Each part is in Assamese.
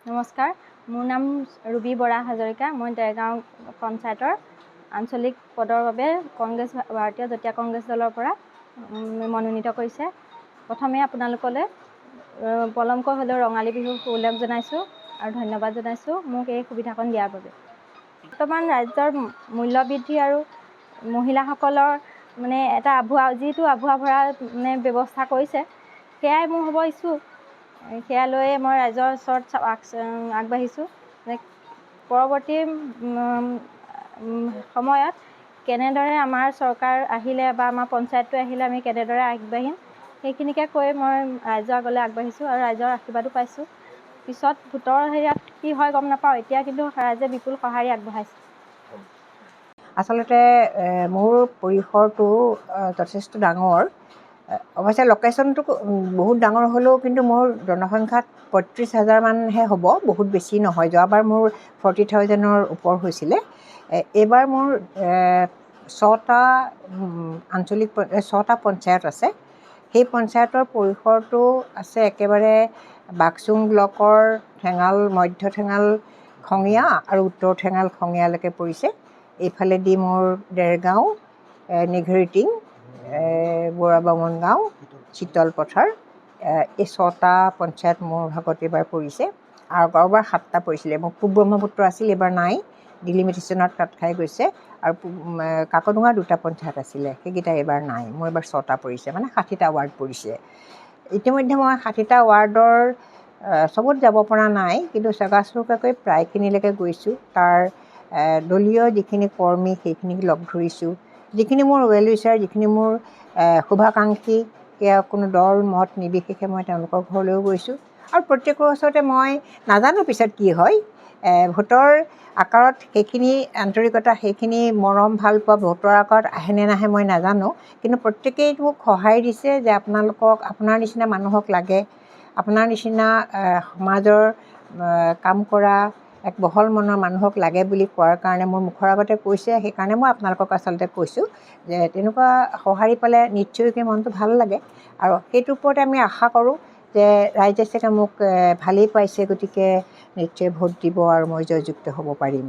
নমস্কাৰ, মোৰ নাম ৰুবি বৰা হাজৰিকা। মই দেৰগাঁও পঞ্চায়তৰ আঞ্চলিক পদৰ বাবে ভাৰতীয় জাতীয় কংগ্ৰেছ দলৰ পৰা মনোনীত কৰিছে। প্ৰথমে আপোনালোকলৈ পলমকৈ হ'লেও ৰঙালী বিহুৰ সুলভ জনাইছোঁ আৰু ধন্যবাদ জনাইছোঁ মোক এই সুবিধাকণ দিয়াৰ বাবে। বৰ্তমান ৰাজ্যৰ মূল্য বৃদ্ধি আৰু মহিলাসকলৰ এটা যিটো আভুৱা ভৰা ব্যৱস্থা কৰিছে, সেয়াই মোৰ হ'ব ইচ্ছুক। সেয়া লৈয়ে মই ৰাইজৰ ওচৰত আগবাঢ়িছোঁ যে পৰৱৰ্তী সময়ত কেনেদৰে আমাৰ চৰকাৰ আহিলে বা আমাৰ পঞ্চায়তটো আহিলে আমি কেনেদৰে আগবাঢ়িম, সেইখিনিকে কৈ মই ৰাইজৰ আগলৈ আগবাঢ়িছোঁ আৰু ৰাইজৰ আশীৰ্বাদো পাইছোঁ। পিছত ভোটৰ হেৰিয়াত কি হয় গম নাপাওঁ, এতিয়া কিন্তু ৰাইজে বিপুল সঁহাৰি আগবঢ়াইছে। আচলতে মোৰ পৰিসৰটো যথেষ্ট ডাঙৰ। অৱশ্যে লোকেশ্যনটো বহুত ডাঙৰ হ'লেও কিন্তু মোৰ জনসংখ্যাত ৩৫,০০০ মানহে হ'ব, বহুত বেছি নহয়। যোৱাবাৰ মোৰ 40,000-ৰ ওপৰ হৈছিলে। এইবাৰ মোৰ 6টা পঞ্চায়ত আছে। সেই পঞ্চায়তৰ পৰিসৰটো আছে একেবাৰে বাক্সুং ব্লকৰ মধ্য ঠেঙাল খঙীয়া আৰু উত্তৰ ঠেঙাল খঙীয়ালৈকে পৰিছে। এইফালেদি মোৰ দেৰগাঁও, নিঘৰিটিং, বুঢ়াবামন গাঁও, চিতল পথাৰ, এই 6টা পঞ্চায়ত মোৰ ভাগত এইবাৰ পৰিছে। আৰু আগৰবাৰ 7টা পৰিছিলে। মোৰ পূব ব্ৰহ্মপুত্ৰ আছিল, এইবাৰ নাই, ডিলিমিটেশ্যনত কাট খাই গৈছে। আৰু কাকডোঙা 2টা পঞ্চায়ত আছিলে, সেইকেইটা এইবাৰ নাই। মোৰ এইবাৰ 6টা পৰিছে, 60টা ৱাৰ্ড পৰিছে। ইতিমধ্যে মই 60টা ৱাৰ্ডৰ চবত যাব পৰা নাই, কিন্তু চকাচকাকৈ প্ৰায়খিনিলৈকে গৈছোঁ। তাৰ দলীয় যিখিনি কৰ্মী সেইখিনিক লগ ধৰিছোঁ। যিখিনি মোৰ ৱেল উইচাৰ, যিখিনি মোৰ শুভাকাংক্ষী, কোনো দল মত নিৰ্বিশেষে মই তেওঁলোকৰ ঘৰলৈও গৈছোঁ। আৰু প্ৰত্যেকৰ ওচৰতে মই নাজানো পিছত কি হয়, ভোটৰ আকাৰত সেইখিনি আন্তৰিকতা, সেইখিনি মৰম ভাল পোৱা ভোটৰ আকাৰত আহেনে নাহে মই নাজানো। কিন্তু প্ৰত্যেকেই মোক সহায় দিছে যে আপোনাৰ নিচিনা মানুহক লাগে, আপোনাৰ নিচিনা সমাজৰ কাম কৰা এক বহল মনৰ মানুহক লাগে বুলি কোৱাৰ কাৰণে মোৰ মুখৰ আগতে কৈছে। সেইকাৰণে মই আপোনালোকক আচলতে কৈছোঁ যে তেনেকুৱা সঁহাৰি পালে নিশ্চয়কৈ মনটো ভাল লাগে। আৰু সেইটোৰ ওপৰতে আমি আশা কৰোঁ যে ৰাইজে চাগে মোক ভালেই পাইছে, গতিকে নিশ্চয় ভোট দিব আৰু মই জয়যুক্ত হ'ব পাৰিম।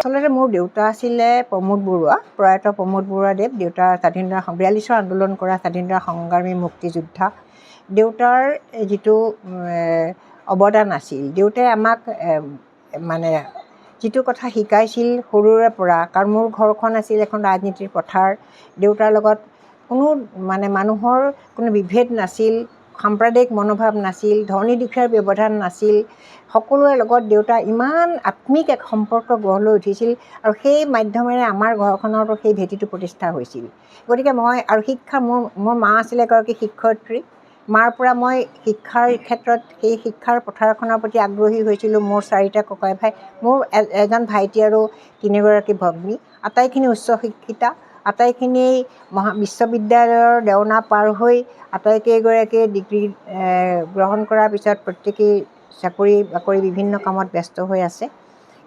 আচলতে মোৰ দেউতা আছিলে প্ৰমোদ বৰুৱা, প্ৰয়াত প্ৰমোদ বৰুৱা দেৱ। দেউতা 42 আন্দোলন কৰা স্বাধীনতা সংগ্ৰামী মুক্তিযোদ্ধা। দেউতাৰ যিটো অৱদান আছিল, দেউতাই আমাক যিটো কথা শিকাইছিল সৰুৰে পৰা, কাৰণ মোৰ ঘৰখন আছিল এখন ৰাজনীতিৰ পথাৰ। দেউতাৰ লগত কোনো মানুহৰ কোনো বিভেদ নাছিল, সাম্প্ৰদায়িক মনোভাৱ নাছিল, ধনী দুখীয়াৰ ব্যৱধান নাছিল। সকলোৰে লগত দেউতা ইমান আত্মিক এক সম্পৰ্ক গঢ় লৈ উঠিছিল, আৰু সেই মাধ্যমেৰে আমাৰ ঘৰখনতো সেই ভেটিটো প্ৰতিষ্ঠা হৈছিল। গতিকে শিক্ষা, মোৰ মা আছিলে এগৰাকী শিক্ষয়িত্ৰী। মাৰ পৰা মই শিক্ষাৰ ক্ষেত্ৰত সেই শিক্ষাৰ পথাৰখনৰ প্ৰতি আগ্ৰহী হৈছিলোঁ। মোৰ 4টা ককাই ভাই, মোৰ এজন ভাইটি আৰু 3গৰাকী ভগ্নী, আটাইখিনি উচ্চ শিক্ষিতা, আটাইখিনি বিশ্ববিদ্যালয়ৰ দেওনা পাৰ হৈ আটাইকেইগৰাকীয়ে ডিগ্ৰী গ্ৰহণ কৰাৰ পিছত প্ৰত্যেকেই চাকৰি বাকৰি বিভিন্ন কামত ব্যস্ত হৈ আছে।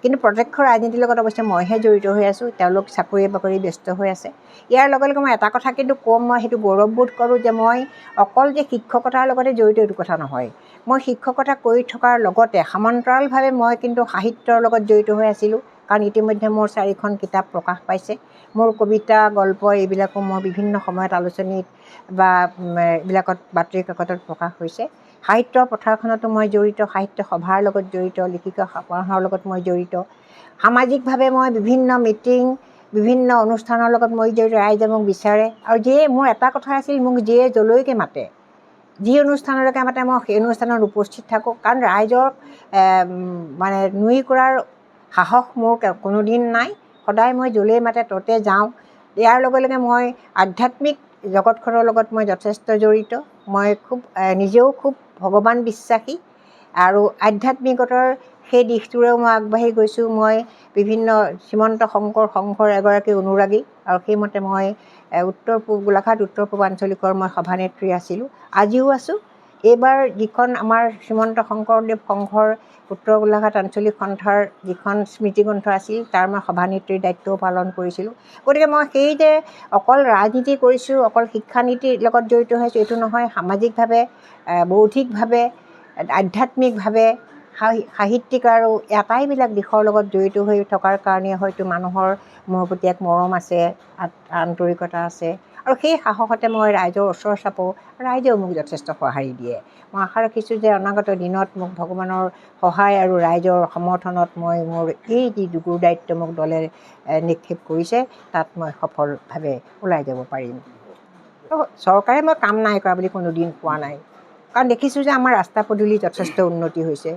কিন্তু প্ৰত্যক্ষ ৰাজনীতিৰ লগত অৱশ্যে মইহে জড়িত হৈ আছোঁ, তেওঁলোক চাকৰি বাকৰি ব্যস্ত হৈ আছে। ইয়াৰ লগে লগে মই এটা কথা কিন্তু ক'ম, মই সেইটো গৌৰৱবোধ কৰোঁ যে মই অকল যে শিক্ষকতাৰ লগতে জড়িত এইটো কথা নহয়। মই শিক্ষকতা কৰি থকাৰ লগতে সমান্তৰালভাৱে মই কিন্তু সাহিত্যৰ লগত জড়িত হৈ আছিলোঁ। কাৰণ ইতিমধ্যে মোৰ 4খন কিতাপ প্ৰকাশ পাইছে। মোৰ কবিতা, গল্প এইবিলাকো মোৰ বিভিন্ন সময়ত আলোচনীত বা এইবিলাকত বাতৰি কাকতত প্ৰকাশ হৈছে। সাহিত্যৰ পথাৰখনতো মই জড়িত, সাহিত্য সভাৰ লগত জড়িত, লেখিকা সমাৰোহৰ লগত মই জড়িত। সামাজিকভাৱে মই বিভিন্ন মিটিং, বিভিন্ন অনুষ্ঠানৰ লগত মই জড়িত। ৰাইজে মোক বিচাৰে, আৰু মোৰ এটা কথা আছিল, মোক যলৈকে মাতে, যি অনুষ্ঠানলৈকে মাতে মই সেই অনুষ্ঠানত উপস্থিত থাকোঁ। কাৰণ ৰাইজক নুই কৰাৰ সাহস মোৰ কোনোদিন নাই। সদায় মই য'লেই মাতে ততে যাওঁ। ইয়াৰ লগে লগে মই আধ্যাত্মিক জগতখনৰ লগত মই যথেষ্ট জড়িত। মই নিজেও খুব ভগৱান বিশ্বাসী, আৰু আধ্যাত্মিকতাৰ সেই দিশটোৰেও মই আগবাঢ়ি গৈছোঁ। মই বিভিন্ন শ্ৰীমন্ত শংকৰ সংঘৰ এগৰাকী অনুৰাগী, আৰু সেইমতে মই গোলাঘাট উত্তৰ পূব আঞ্চলিকৰ মই সভানেত্ৰী আছিলোঁ, আজিও আছোঁ। এইবাৰ যিখন আমাৰ শ্ৰীমন্ত শংকৰদেৱ সংঘৰ উত্তৰ গোলাঘাট আঞ্চলিক সন্থাৰ যিখন স্মৃতিগ্ৰন্থ আছিল, তাৰ মই সভানেত্ৰীৰ দায়িত্বও পালন কৰিছিলোঁ। গতিকে মই সেই যে অকল ৰাজনীতি কৰিছোঁ, অকল শিক্ষানীতিৰ লগত জড়িত হৈছোঁ এইটো নহয়। সামাজিকভাৱে, বৌদ্ধিকভাৱে আধ্যাত্মিকভাৱে সাহিত্যিক আৰু আটাইবিলাক দিশৰ লগত জড়িত হৈ থকাৰ কাৰণে হয়তো মানুহৰ মোৰ প্ৰতি এক মৰম আছে, আন্তৰিকতা আছে, আৰু সেই সাহসতে মই ৰাইজৰ ওচৰ চাপোঁ। ৰাইজেও মোক যথেষ্ট সঁহাৰি দিয়ে। মই আশা ৰাখিছোঁ যে অনাগত দিনত মোক ভগৱানৰ সহায় আৰু ৰাইজৰ সমৰ্থনত মই মোৰ এই যি গুৰুদায়িত্ব মোক দলে নিক্ষেপ কৰিছে তাত মই সফলভাৱে ওলাই যাব পাৰিম। চৰকাৰে মই কাম নাই কৰা বুলি কোনোদিন কোৱা নাই, কাৰণ দেখিছোঁ যে আমাৰ ৰাস্তা পদূলি যথেষ্ট উন্নতি হৈছে,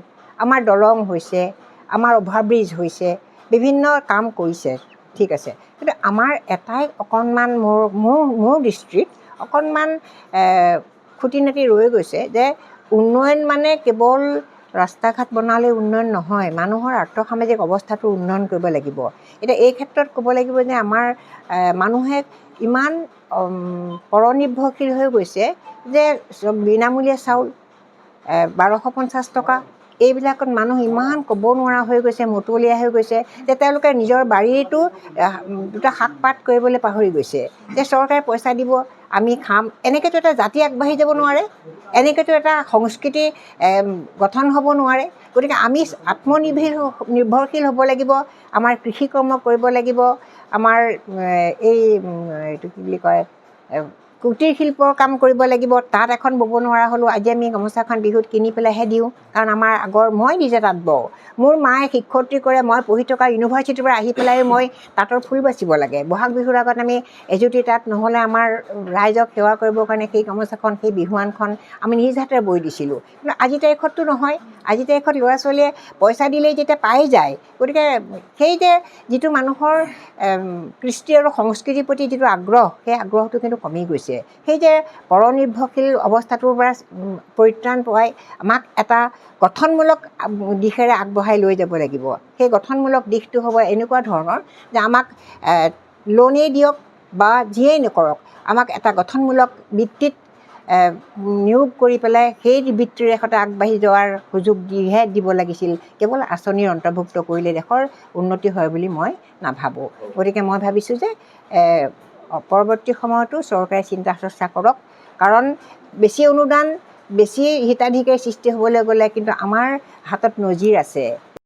আমাৰ দলং হৈছে, আমাৰ অভাৰব্ৰিজ হৈছে, বিভিন্ন কাম কৰিছে, ঠিক আছে। কিন্তু আমাৰ এটাই অকণমান মোৰ দৃষ্টিত অকণমান খুটি নাটি ৰৈ গৈছে যে উন্নয়ন মানে কেৱল ৰাস্তা ঘাট বনালে উন্নয়ন নহয়, মানুহৰ আৰ্থসামাজিক অৱস্থাটো উন্নয়ন কৰিব লাগিব। এতিয়া এই ক্ষেত্ৰত ক'ব লাগিব যে আমাৰ মানুহে ইমান পৰনিৰ্ভৰশীল হৈ গৈছে যে বিনামূলীয়া চাউল 1250 টকা, এইবিলাকত মানুহ ইমান ক'ব নোৱাৰা হৈ গৈছে, মতলীয়া হৈ গৈছে যে তেওঁলোকে নিজৰ বাৰীটো দুটা শাক পাত কৰিবলৈ পাহৰি গৈছে। যে চৰকাৰে পইচা দিব, আমি খাম, এনেকৈতো এটা জাতি আগবাঢ়ি যাব নোৱাৰে, এনেকৈতো এটা সংস্কৃতি গঠন হ'ব নোৱাৰে। গতিকে আমি আত্মনিৰ্ভৰশীল হ'ব লাগিব, আমাৰ কৃষি কৰ্ম কৰিব লাগিব, আমাৰ এইটো কি বুলি কয় কুটিৰ শিল্পৰ কাম কৰিব লাগিব। তাঁত এখন ব'ব নোৱাৰা হ'লোঁ, আজি আমি গামোচাখন বিহুত কিনি পেলাইহে দিওঁ, কাৰণ আমাৰ মই নিজে তাঁত বওঁ। মোৰ মায়ে শিক্ষয়িত্ৰী কৰে, মই পঢ়ি থকা ইউনিভাৰ্চিটিৰ পৰা আহি পেলাই মই তাঁতৰ ফুল বাচিব লাগে। বহাগ বিহুৰ আগত আমি এজুতি তাঁত নহ'লে আমাৰ ৰাইজক সেৱা কৰিবৰ কাৰণে সেই গামোচাখন, সেই বিহুৱানখন আমি নিজ হাতেৰে বৈ দিছিলোঁ। কিন্তু আজিৰ তাৰিখততো নহয়, আজিৰ তাৰিখত ল'ৰা ছোৱালীয়ে পইচা দিলেই যেতিয়া পাই যায়। গতিকে সেই যে যিটো মানুহৰ কৃষ্টি আৰু সংস্কৃতিৰ প্ৰতি যিটো আগ্ৰহ, সেই আগ্ৰহটো কিন্তু কমি গৈছে। সেই যে পৰনিৰ্ভৰশীল অৱস্থাটোৰ পৰা পৰিত্ৰাণ পোৱাই আমাক এটা গঠনমূলক দিশেৰে আগবঢ়াই লৈ যাব লাগিব। সেই গঠনমূলক দিশটো হ'ব এনেকুৱা ধৰণৰ যে আমাক লোনেই দিয়ক বা যিয়েই নকৰক, আমাক এটা গঠনমূলক বৃত্তিত নিয়োগ কৰি পেলাই সেই বৃত্তিৰে সৈতে আগবাঢ়ি যোৱাৰ সুযোগ দিব লাগিছিল। কেৱল আঁচনিৰ অন্তৰ্ভুক্ত কৰিলে দেশৰ উন্নতি হয় বুলি মই নাভাবোঁ। গতিকে মই ভাবিছোঁ যে পৰৱৰ্তী সময়তো চৰকাৰে চিন্তা চৰ্চা কৰক, কাৰণ বেছি অনুদান, বেছি হিতাধিকাৰীৰ সৃষ্টি হ'বলৈ গ'লে কিন্তু আমাৰ হাতত নজিৰ আছে।